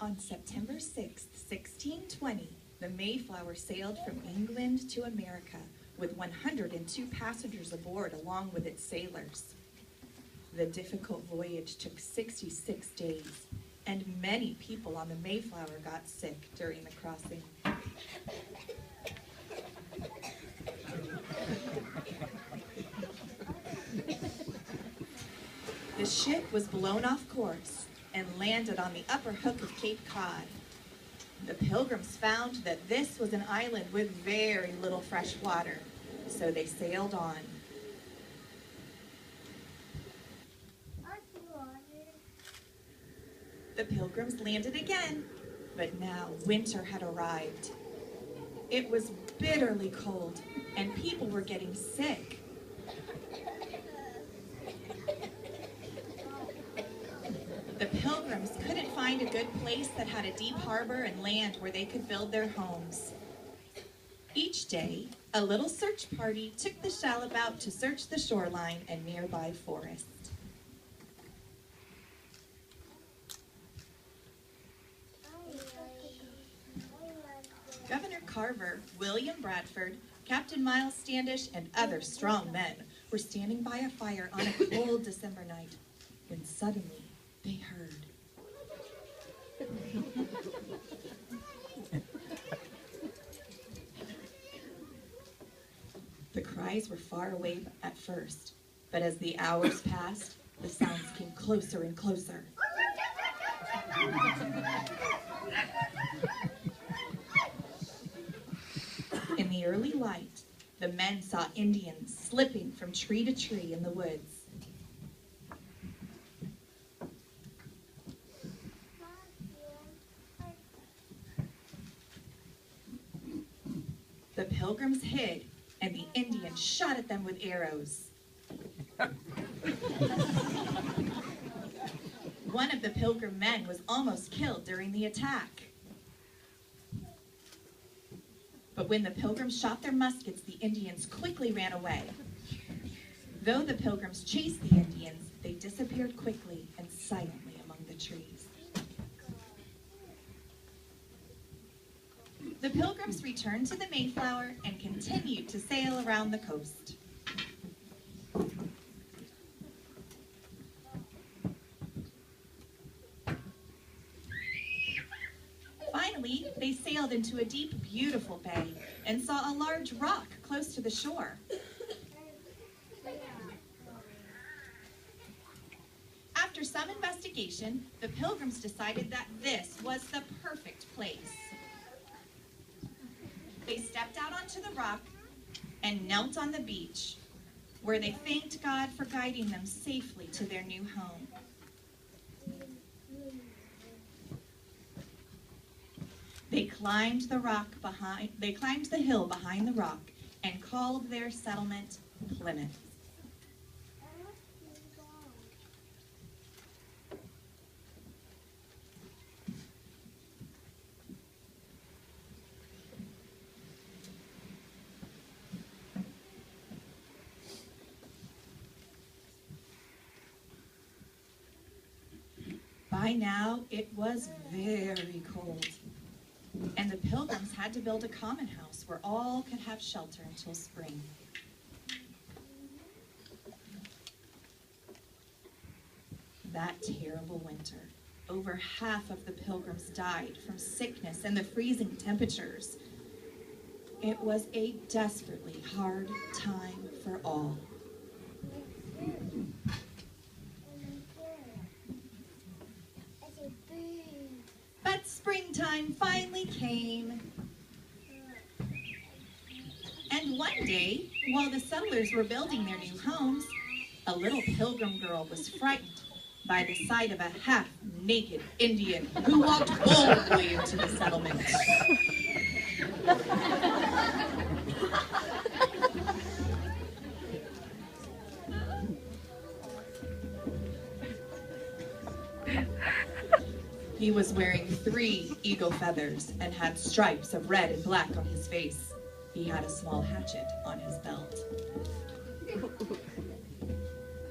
On September 6, 1620, the Mayflower sailed from England to America with 102 passengers aboard along with its sailors. The difficult voyage took 66 days, and many people on the Mayflower got sick during the crossing. The ship was blown off course and landed on the upper hook of Cape Cod. The Pilgrims found that this was an island with very little fresh water, so they sailed on. The Pilgrims landed again, but now winter had arrived. It was bitterly cold, and people were getting sick. The Pilgrims couldn't find a good place that had a deep harbor and land where they could build their homes. Each day, a little search party took the shallop out to search the shoreline and nearby forest. Governor Carver, William Bradford, Captain Miles Standish, and other strong men were standing by a fire on a cold December night when suddenly they heard. The cries were far away at first, but as the hours passed, the sounds came closer and closer. In the early light, the men saw Indians slipping from tree to tree in the woods. The Pilgrims hid, and the Indians shot at them with arrows. One of the Pilgrim men was almost killed during the attack. But when the Pilgrims shot their muskets, the Indians quickly ran away. Though the Pilgrims chased the Indians, they disappeared quickly and silently among the trees. The Pilgrims returned to the Mayflower and continued to sail around the coast. Finally, they sailed into a deep, beautiful bay and saw a large rock close to the shore. After some investigation, the Pilgrims decided that this was the perfect place. They stepped out onto the rock and knelt on the beach, where they thanked God for guiding them safely to their new home. They climbed the hill behind the rock and called their settlement Plymouth. By now, it was very cold, and the Pilgrims had to build a common house where all could have shelter until spring. That terrible winter, over half of the Pilgrims died from sickness and the freezing temperatures. It was a desperately hard time for all. But springtime finally came. And one day, while the settlers were building their new homes, a little Pilgrim girl was frightened by the sight of a half-naked Indian who walked boldly into the settlement. He was wearing 3 eagle feathers and had stripes of red and black on his face. He had a small hatchet on his belt.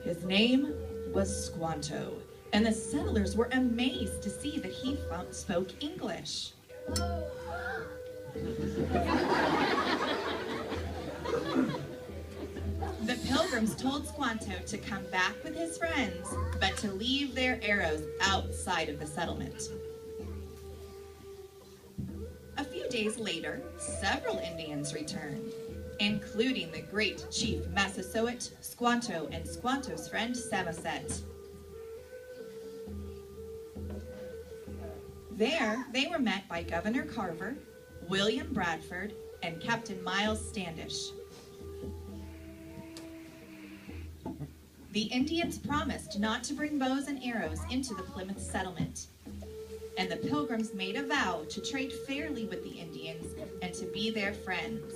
His name was Squanto, and the settlers were amazed to see that he spoke English. The Pilgrims told Squanto to come back with his friends, but to leave their arrows outside of the settlement. A few days later, several Indians returned, including the great chief Massasoit, Squanto, and Squanto's friend Samoset. There, they were met by Governor Carver, William Bradford, and Captain Miles Standish. The Indians promised not to bring bows and arrows into the Plymouth settlement, and the Pilgrims made a vow to trade fairly with the Indians and to be their friends.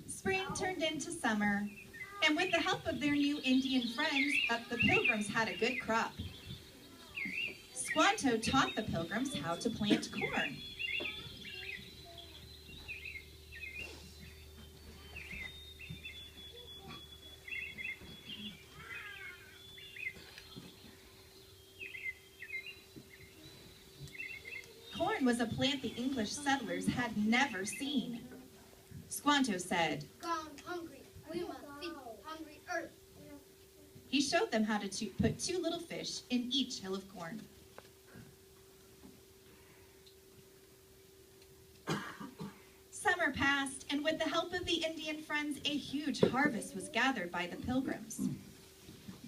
Spring turned into summer, and with the help of their new Indian friends, the Pilgrims had a good crop. Squanto taught the Pilgrims how to plant corn. Corn was a plant the English settlers had never seen. Squanto said, "Gone hungry, we must feed hungry earth." He showed them how to put 2 little fish in each hill of corn. Summer passed, and with the help of the Indian friends, a huge harvest was gathered by the Pilgrims.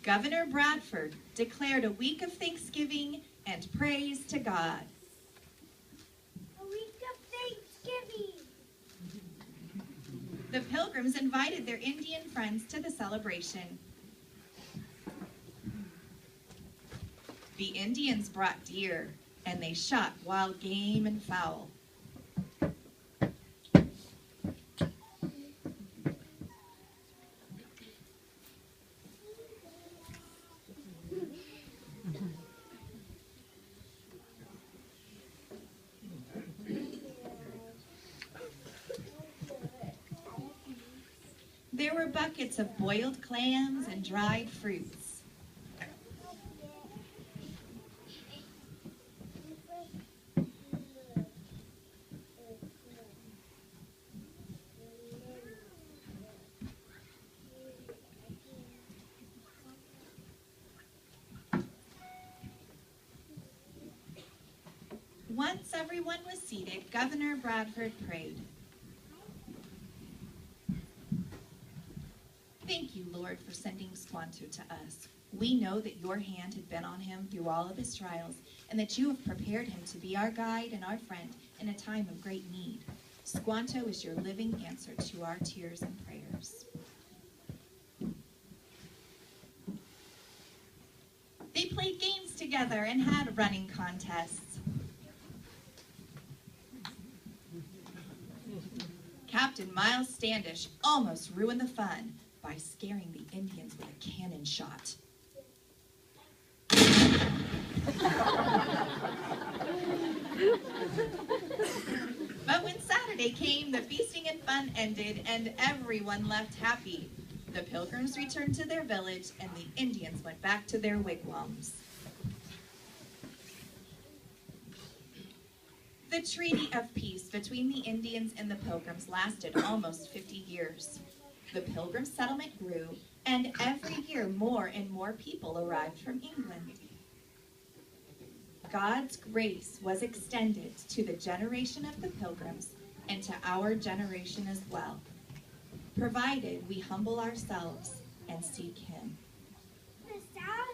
Governor Bradford declared a week of thanksgiving and praise to God. A week of Thanksgiving. The Pilgrims invited their Indian friends to the celebration. The Indians brought deer, and they shot wild game and fowl. There were buckets of boiled clams and dried fruits. Once everyone was seated, Governor Bradford prayed. Thank you, Lord, for sending Squanto to us. We know that your hand had been on him through all of his trials, and that you have prepared him to be our guide and our friend in a time of great need. Squanto is your living answer to our tears and prayers. They played games together and had running contests. Captain Miles Standish almost ruined the fun by scaring the Indians with a cannon shot. But when Saturday came, the feasting and fun ended, and everyone left happy. The Pilgrims returned to their village, and the Indians went back to their wigwams. The Treaty of Peace between the Indians and the Pilgrims lasted almost 50 years. The Pilgrim settlement grew, and every year more and more people arrived from England. God's grace was extended to the generation of the Pilgrims and to our generation as well, provided we humble ourselves and seek Him. The sound